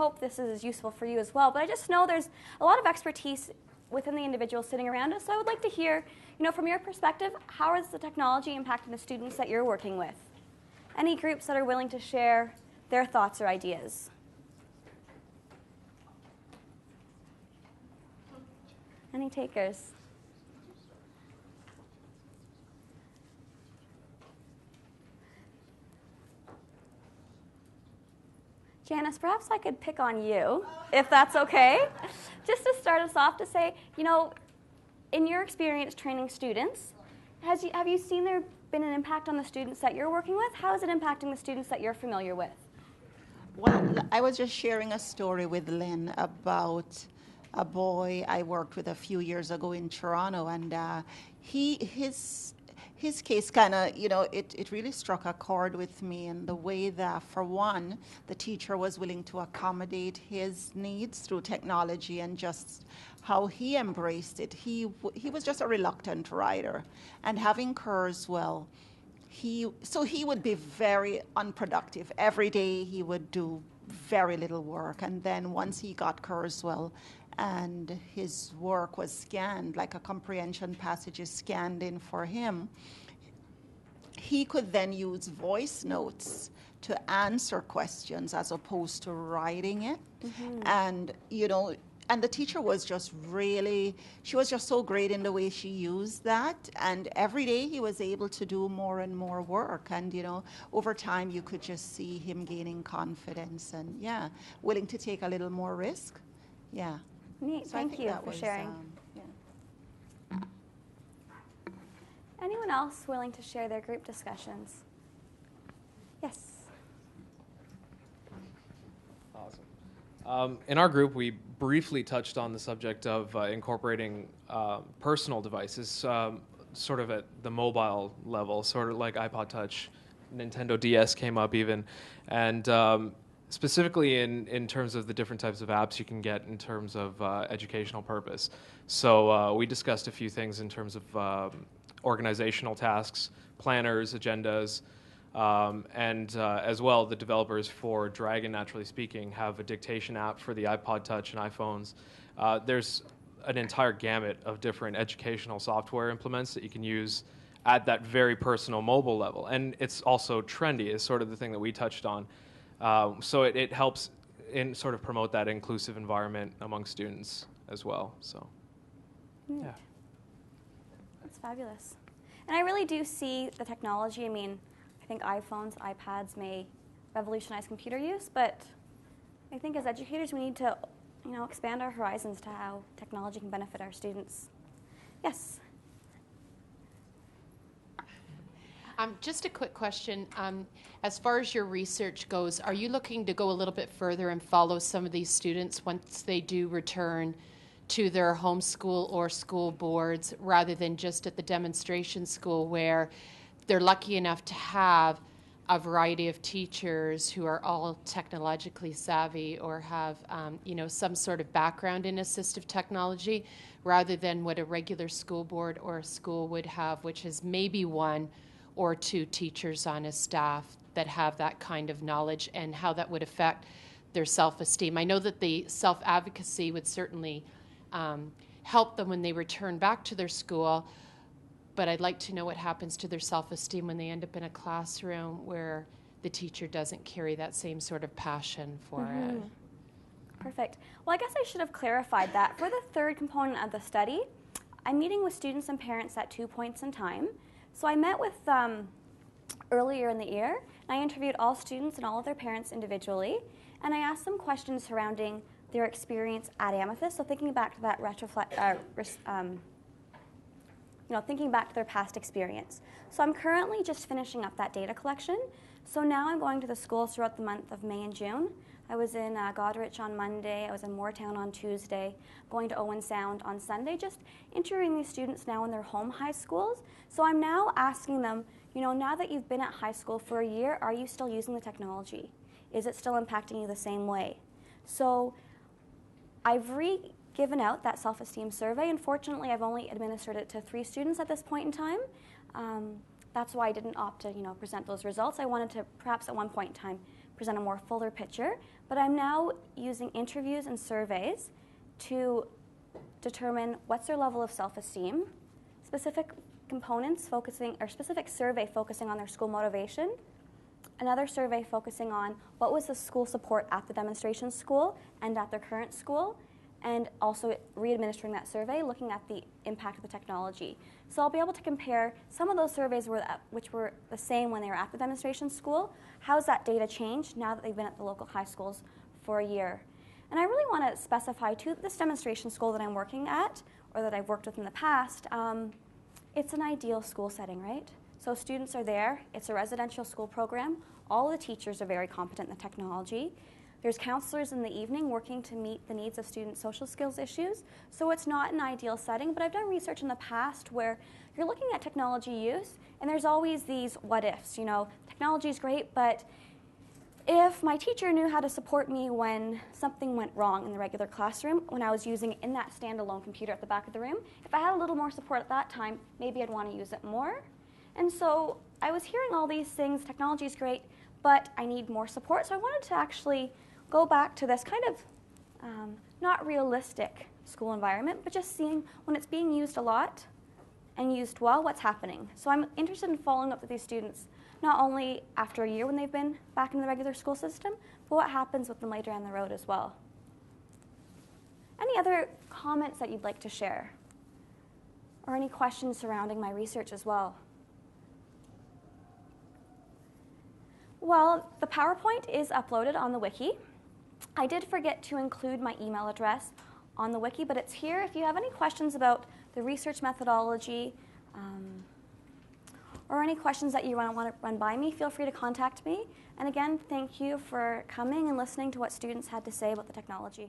hope this is useful for you as well. But I just know there's a lot of expertise within the individuals sitting around us. So I would like to hear, from your perspective, how is the technology impacting the students that you're working with? Any groups that are willing to share their thoughts or ideas? Any takers? Janice, perhaps I could pick on you, if that's okay. Just to start us off to say, in your experience training students, have you seen there been an impact on the students that you're working with? How is it impacting the students that you're familiar with? Well, I was just sharing a story with Lynn about a boy I worked with a few years ago in Toronto, and his case kind of, it really struck a chord with me in the way that, for one, the teacher was willing to accommodate his needs through technology and just how he embraced it. He was just a reluctant writer, and having Kurzweil, he would be very unproductive. Every day he would do very little work, and then once he got Kurzweil, and his work was scanned, like a comprehension passage is scanned in for him, he could then use voice notes to answer questions as opposed to writing it. Mm-hmm. And the teacher was just she was just so great in the way she used that. And every day he was able to do more and more work. And, over time you could just see him gaining confidence and, willing to take a little more risk. Yeah. Neat. So Thank you for sharing. Anyone else willing to share their group discussions? Yes. Awesome. In our group, we briefly touched on the subject of incorporating personal devices, sort of at the mobile level, sort of like iPod Touch, Nintendo DS came up even, and specifically in terms of the different types of apps you can get in terms of educational purpose. So we discussed a few things in terms of organizational tasks, planners, agendas, and as well, the developers for Dragon, naturally speaking, have a dictation app for the iPod Touch and iPhones. There's an entire gamut of different educational software implements that you can use at that very personal mobile level. And it's also trendy, is sort of the thing that we touched on. So it helps in sort of promote that inclusive environment among students as well. So, yeah. That's fabulous. And I really do see the technology. I think iPhones, iPads may revolutionize computer use, but I think as educators we need to, expand our horizons to how technology can benefit our students. Yes. Just a quick question. As far as your research goes, are you looking to go a little bit further and follow some of these students once they do return to their home school or school boards, rather than just at the demonstration school where they're lucky enough to have a variety of teachers who are all technologically savvy or have some sort of background in assistive technology, rather than what a regular school board or a school would have, which is maybe one or two teachers on a staff that have that kind of knowledge, and how that would affect their self-esteem. I know that the self-advocacy would certainly help them when they return back to their school, but I'd like to know what happens to their self-esteem when they end up in a classroom where the teacher doesn't carry that same sort of passion for it. Perfect. Well, I guess I should have clarified that. For the third component of the study, I'm meeting with students and parents at 2 points in time. So I met with earlier in the year, and I interviewed all students and all of their parents individually, and I asked them questions surrounding their experience at Amethyst. So thinking back to that thinking back to their past experience. So I'm currently just finishing up that data collection. So now I'm going to the schools throughout the month of May and June. I was in Goderich on Monday, I was in Moortown on Tuesday, going to Owen Sound on Sunday, just interviewing these students now in their home high schools. So I'm now asking them, now that you've been at high school for a year, are you still using the technology? Is it still impacting you the same way? So I've given out that self-esteem survey. Unfortunately, I've only administered it to 3 students at this point in time. That's why I didn't opt to, present those results. I wanted to perhaps at one point in time present a more fuller picture, but I'm now using interviews and surveys to determine what's their level of self-esteem, specific components focusing, or specific survey focusing on their school motivation, another survey focusing on what was the school support at the demonstration school and at their current school, and also re-administering that survey, looking at the impact of the technology. So I'll be able to compare some of those surveys which were the same when they were at the demonstration school. How's that data changed now that they've been at the local high schools for a year? And I really want to specify too, this demonstration school that I'm working at, or that I've worked with in the past, it's an ideal school setting, right? So students are there, it's a residential school program, all the teachers are very competent in the technology. There's counselors in the evening working to meet the needs of students' social skills issues. So it's not an ideal setting, but I've done research in the past where you're looking at technology use, and there's always these what ifs. You know, technology is great, but if my teacher knew how to support me when something went wrong in the regular classroom, when I was using it in that standalone computer at the back of the room, if I had a little more support at that time, maybe I'd want to use it more. And so I was hearing all these things, technology is great, but I need more support. So I wanted to actually go back to this kind of not realistic school environment, but just seeing when it's being used a lot and used well, what's happening. So I'm interested in following up with these students, not only after a year when they've been back in the regular school system, but what happens with them later down the road as well. Any other comments that you'd like to share? Or any questions surrounding my research as well? Well, the PowerPoint is uploaded on the wiki. I did forget to include my email address on the wiki, but it's here. If you have any questions about the research methodology or any questions that you want to run by me, feel free to contact me. And again, thank you for coming and listening to what students had to say about the technology.